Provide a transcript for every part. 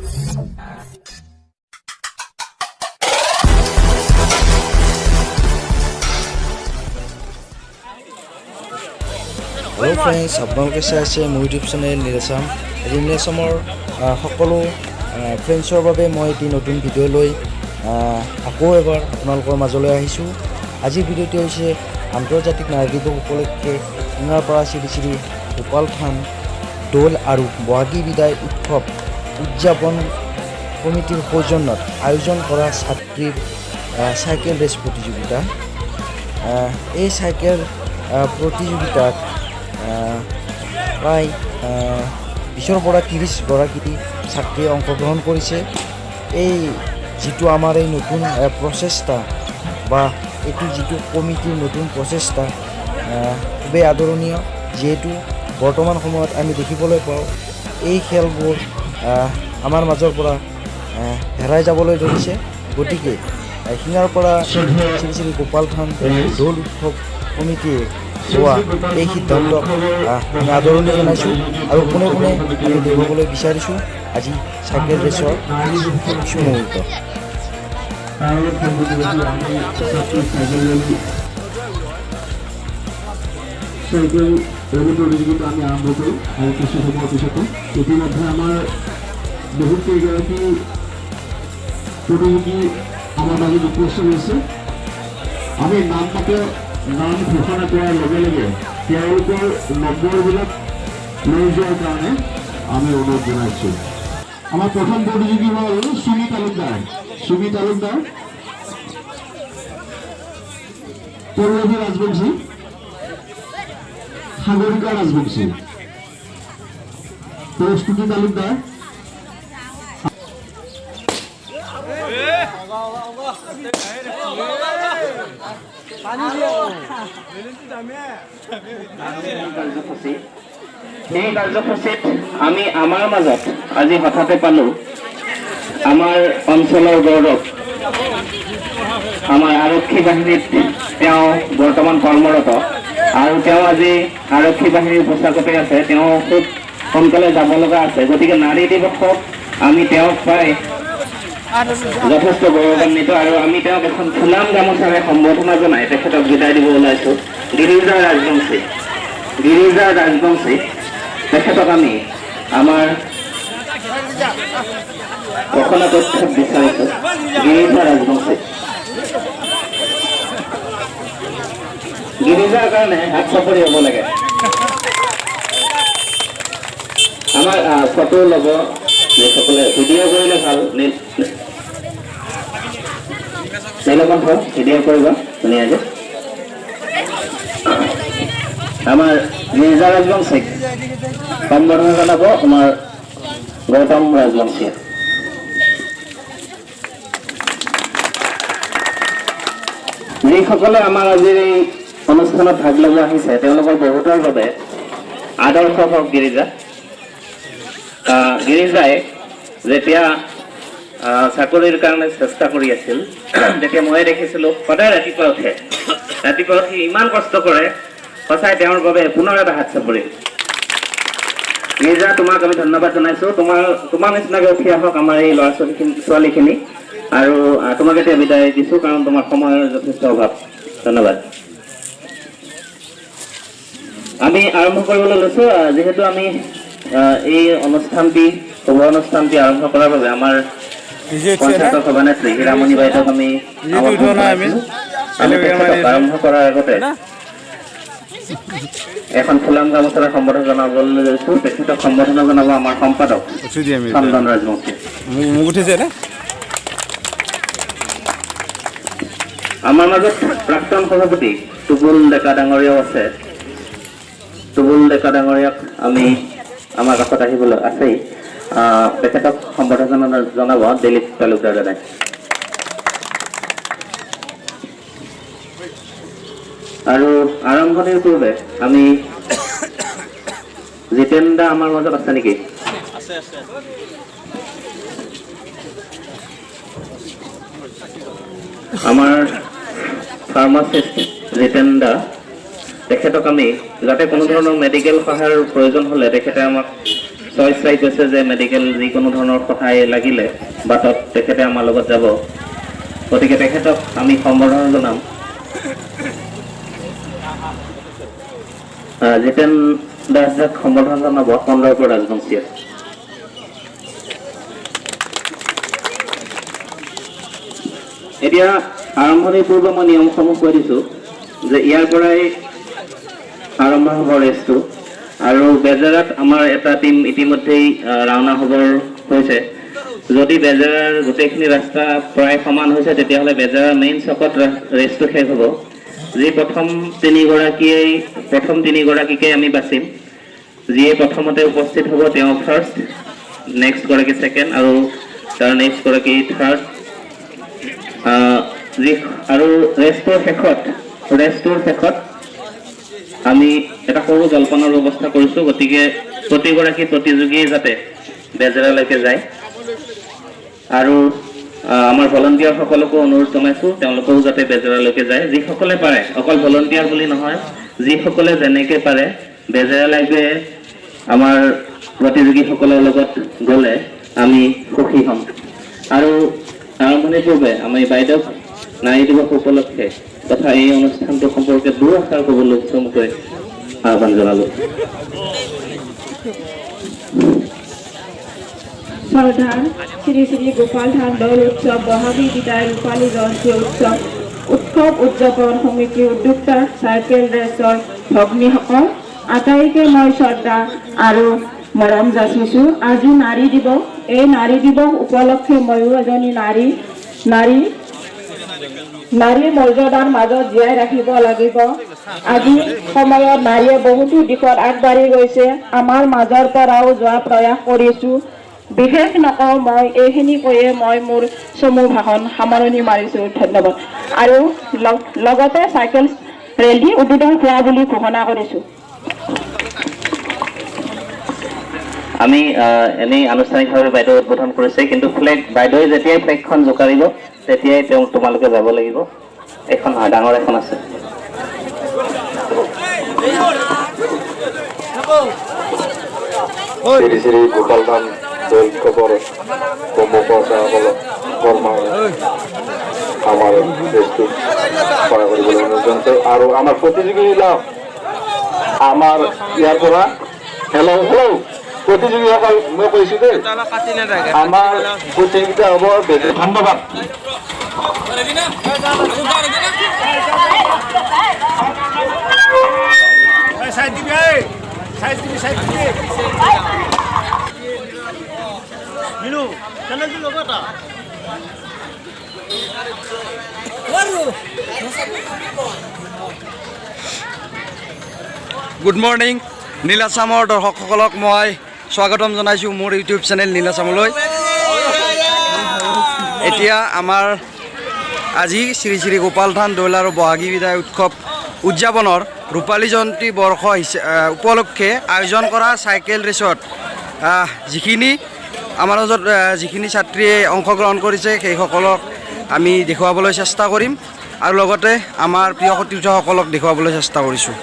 Hello' friends, আপোনালোকে চাই আছে মোৰ ইউটিউব চেনেল নীলাচাম। আজি নীলাচামৰ সকলো ফ্ৰেণ্ডছৰ বাবে মই এটি নতুন ভিডিঅ' লৈ আকৌ এবাৰ আপোনালোকৰ মাজলৈ আহিছোঁ। আজিৰ ভিডিঅ'টি হৈছে আন্তৰ্জাতিক নাৰী দিৱস উপলক্ষে শিঙাৰপাৰা শ্ৰী শ্ৰী গোপাল থান দৌল আৰু বহাগী বিদায় উৎসৱ উদযাপন কমিটিৰ সৌজন্যত আয়োজন কৰা ছাত্ৰীৰ চাইকেল ৰেচ প্ৰতিযোগিতা। এই চাইকেল প্ৰতিযোগিতাত প্ৰায় 20ৰ পৰা 30 গৰাকী ছাত্ৰীয়ে অংশগ্ৰহণ কৰিছে। এই যিটো আমাৰ এই নতুন প্ৰচেষ্টা বা এইটো যিটো কমিটিৰ নতুন প্ৰচেষ্টা খুবেই আদৰণীয়, যিহেতু বৰ্তমান সময়ত আমি দেখিবলৈ পাওঁ এই খেলবোৰ আমাৰ মাজৰ পৰা হেৰাই যাবলৈ ধৰিছে। গতিকে শিঙাৰপাৰা শ্ৰী শ্ৰী গোপাল থান দৌল উৎসৱ কমিটিয়ে লোৱা এই সিদ্ধান্তক আমি আদৰণি জনাইছোঁ আৰু কোনে কোনে আমি দেখুৱাবলৈ বিচাৰিছোঁ আজি চাইকেল ৰেচৰ কিছু মুহূৰ্ত। চাইকেল ৰেলী প্ৰতিযোগিতা আমি আৰম্ভ কৰোঁ আৰু কিছু সময়ৰ পিছতে ইতিমধ্যে আমাৰ বহুত কেইগৰাকী প্ৰতিযোগী আমাৰ মাজত উপস্থিত হৈছে। আমি নাম ঘোষণা কৰাৰ লগে লগে তেওঁলোকৰ নম্বৰবিলাক লৈ যোৱাৰ কাৰণে আমি অনুৰোধ জনাইছোঁ। আমাৰ প্ৰথম প্ৰতিযোগী হ'ল সুমি তালুকদাৰ, পল্লৱী ৰাজবংশী, সাগৰিকা ৰাজবংশী, প্ৰস্তুতি তালুকদাৰ, এই কাৰ্যসূচীত আমি আমাৰ মাজত আজি হঠাতে পালো আমাৰ অঞ্চলৰ গৌৰৱ, আমাৰ আৰক্ষী বাহিনীত তেওঁ বৰ্তমান কৰ্মৰত আৰু তেওঁ আজি আৰক্ষী বাহিনীৰ পোছাকতে আছে। তেওঁ খুব সোনকালে যাব লগা আছে। গতিকে নাৰী দিৱসত আমি তেওঁক পাই যথেষ্ট গৌৰৱান্বিত আৰু আমি তেওঁক এখন ফুলাম গামোচাৰে সম্বৰ্ধনা জনাই তেখেতক বিদায় দিব ওলাইছোঁ। গিৰিজা ৰাজবংশী তেখেতক আমি আমাৰ ঘোষণা তথ্যত বিচাৰিছোঁ। গিৰিজা ৰাজবংশী, গিৰিজাৰ কাৰণে হাত চাপৰি হ'ব লাগে। আমাৰ ফটো ল'ব যিসকলে ভিডিঅ' কৰিলে ভাল, নীলকণ্ঠ ভিডিঅ' কৰিব ধুনীয়াকৈ। আমাৰ গিৰিজা ৰাজবংশীক সম্বৰ্ধনা জনাব আমাৰ গৌতম ৰাজবংশীয়ে। যিসকলে আমাৰ আজিৰ এই অনুষ্ঠানত ভাগ ল'ব আহিছে তেওঁলোকৰ বহুতৰ বাবে আদৰ্শ হওক গিৰিজা। গিৰিজাই যেতিয়া চাকৰিৰ কাৰণে চেষ্টা কৰি আছিল তেতিয়া মই দেখিছিলোঁ সদায় ৰাতিপুৱা উঠি ইমান কষ্ট কৰে, সঁচাই তেওঁৰ বাবে পুনৰ এটা হাত চাপৰি। গিৰিজা, তোমাক আমি ধন্যবাদ জনাইছোঁ। তোমাৰ নিচিনাকৈ উঠি আহক আমাৰ এই ল'ৰা ছোৱালীখিনি আৰু তোমাক এতিয়া বিদায় দিছোঁ কাৰণ তোমাৰ সময়ৰ যথেষ্ট অভাৱ। ধন্যবাদ। আমি আৰম্ভ কৰিবলৈ লৈছোঁ। যিহেতু আমি এই শুভ অনুষ্ঠানটি আৰম্ভ কৰাৰ বাবে আমাৰ পঞ্চায়তৰ সভানেত্ৰী হীৰামণি বাইদেউক আমি আৰম্ভ কৰাৰ আগতে এখন ফুলাম গামোচাৰে সম্বোধন জনাবলৈ লৈছোঁ। তেখেতক সম্বোধনা জনাব আমাৰ সম্পাদক চন্দন ৰাজবংশী। আমাৰ মাজত প্ৰাক্তন সভাপতি টুবুল ডেকা ডাঙৰীয়াও আছে। টুবুল ডেকা ডাঙৰীয়াক আমি আমাৰ কাষত আহিবলৈ আছেই। তেখেতক সম্বোধনা জনাব দিলীপ তালুকদাৰ দাদাই। আৰু আৰম্ভণিৰ পূৰ্বে আমি জিতেন দা আমাৰ মাজত আছে নেকি? আমাৰ ফাৰ্মাচিষ্ট জিতেন দা, তেখেতক আমি যাতে কোনো ধৰণৰ মেডিকেল সহায়ৰ প্ৰয়োজন হ'লে তেখেতে আমাক চইচ চাই কৈছে যে মেডিকেল যিকোনো ধৰণৰ সহায় লাগিলে বাটত তেখেতে আমাৰ লগত যাব, গতিকে তেখেতক আমি সম্বৰ্ধনা জনাম। জিতেন দাসক সম্বৰ্ধনা জনাব কন্দৰ্প ৰাজবংশীয়ে। এতিয়া আৰম্ভণিৰ পূৰ্বে মই নিয়মসমূহ কৈ দিছোঁ যে ইয়াৰ পৰাই আৰম্ভ হ'ব ৰেচটো, আৰু বেজেৰাত আমাৰ এটা টিম ইতিমধ্যেই ৰাওনা হ'বৰ হৈছে। যদি বেজেৰাৰ গোটেইখিনি ৰাস্তা প্ৰায় সমান হৈছে তেতিয়াহ'লে বেজেৰাৰ মেইন চকত ৰেচটো শেষ হ'ব। যি প্ৰথম তিনিগৰাকীকে আমি বাচিম, যিয়ে প্ৰথমতে উপস্থিত হ'ব তেওঁ ফাৰ্ষ্ট, নেক্সট গৰাকী ছেকেণ্ড আৰু তাৰ নেক্সট গৰাকী থাৰ্ড। আৰু ৰেচটোৰ শেষত আমি এটা সৰু জলপানৰ ব্যৱস্থা কৰিছোঁ, গতিকে প্ৰতিগৰাকী প্ৰতিযোগীয়ে যাতে বেজেৰালৈকে যায়। আৰু আমাৰ ভলণ্টিয়াৰসকলকো অনুৰোধ জনাইছোঁ তেওঁলোকেও যাতে বেজেৰালৈকে যায়, যিসকলে পাৰে, অকল ভলণ্টিয়াৰ বুলি নহয়, যিসকলে যেনেকৈ পাৰে বেজেৰালৈকে আমাৰ প্ৰতিযোগীসকলৰ লগত গ'লে আমি সুখী হ'ম। আৰু আৰম্ভণিৰ পূৰ্বে আমি বাইদেউক নাৰী দিৱস উপলক্ষে তথা এই অনুষ্ঠানটো সম্পৰ্কে দুআষাৰ ক'বলৈ চমুকৈ আহ্বান জনালোঁ। শ্ৰদ্ধাৰ শ্ৰী শ্ৰী গোপাল ধাম দৌল উৎসব বহাগী বিদায় ৰূপালী জয়ন্তী উৎসৱ উদযাপন সমিতিৰ উদ্যোক্তা চাইকেল ৰেচৰ ভগ্নীসকল আটাইকে মই শ্ৰদ্ধা আৰু মৰম যাচিছোঁ। আজি নাৰী দিৱস, এই নাৰী দিৱস উপলক্ষে ময়ো এজনী নাৰীৰ মৰ্যাদাৰ মাজত জীয়াই ৰাখিব লাগিব। আজি সময়ত নাৰীয়ে বহুতো দিশত আগবাঢ়ি গৈছে, আমাৰ মাজৰ পৰাও যোৱা প্ৰয়াস কৰিছোঁ। বিশেষ নকওঁ, মই এইখিনি কৈয়ে মই মোৰ চমু ভাষণ সামৰণি মাৰিছোঁ। ধন্যবাদ। আৰু লগতে চাইকেল ৰেলী উদ্বোধন হোৱা বুলি ঘোষণা কৰিছোঁ। আমি এনেই আনুষ্ঠানিকভাৱে বাইদেউ উদ্বোধন কৰিছে, কিন্তু বাইদেৱে যেতিয়াই ফ্লেগখন জোকাৰিব তেতিয়াই তোমালোকে যাব লাগিব। এখন ডাঙৰ এখন আছে। শ্ৰী শ্ৰী গোপাল ধাম দৌল উৎসৱৰ কৰ্মকৰ্তাসকলক আমাৰ দেশটো সহায় কৰিবলৈ অনুৰোধ জনাইছোঁ। আৰু আমাৰ প্ৰতিযোগীবিলাক আমাৰ ইয়াৰ পৰা হেল্ল' প্ৰতিযোগীসকল মই কৈছোঁ দেই, আমাৰ প্ৰতিযোগিতা হ'ব। ধন্যবাদ। গুড মৰ্ণিং নীলাচামৰ দৰ্শকসকলক মই স্বাগতম জনাইছোঁ মোৰ ইউটিউব চেনেল নীলাচামলৈ। এতিয়া আমাৰ আজি শ্ৰী শ্ৰী গোপাল ধাম দৌল আৰু বহাগী বিদায় উৎসৱ উদযাপনৰ ৰূপালী জয়ন্তী বৰ্ষ উপলক্ষে আয়োজন কৰা চাইকেল ৰেচত যিখিনি আমাৰ মাজত যিখিনি ছাত্ৰীয়ে অংশগ্ৰহণ কৰিছে সেইসকলক আমি দেখুৱাবলৈ চেষ্টা কৰিম, আৰু লগতে আমাৰ প্ৰিয় সতীৰ্থসকলক দেখুৱাবলৈ চেষ্টা কৰিছোঁ।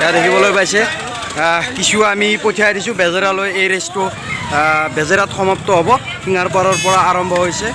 এয়া দেখিবলৈ পাইছে কিছু আমি পঠিয়াই দিছোঁ বেজেৰালৈ। এই ৰেচটো বেজেৰাত সমাপ্ত হ'ব, সিঙাৰপাৰৰ পৰা আৰম্ভ হৈছে।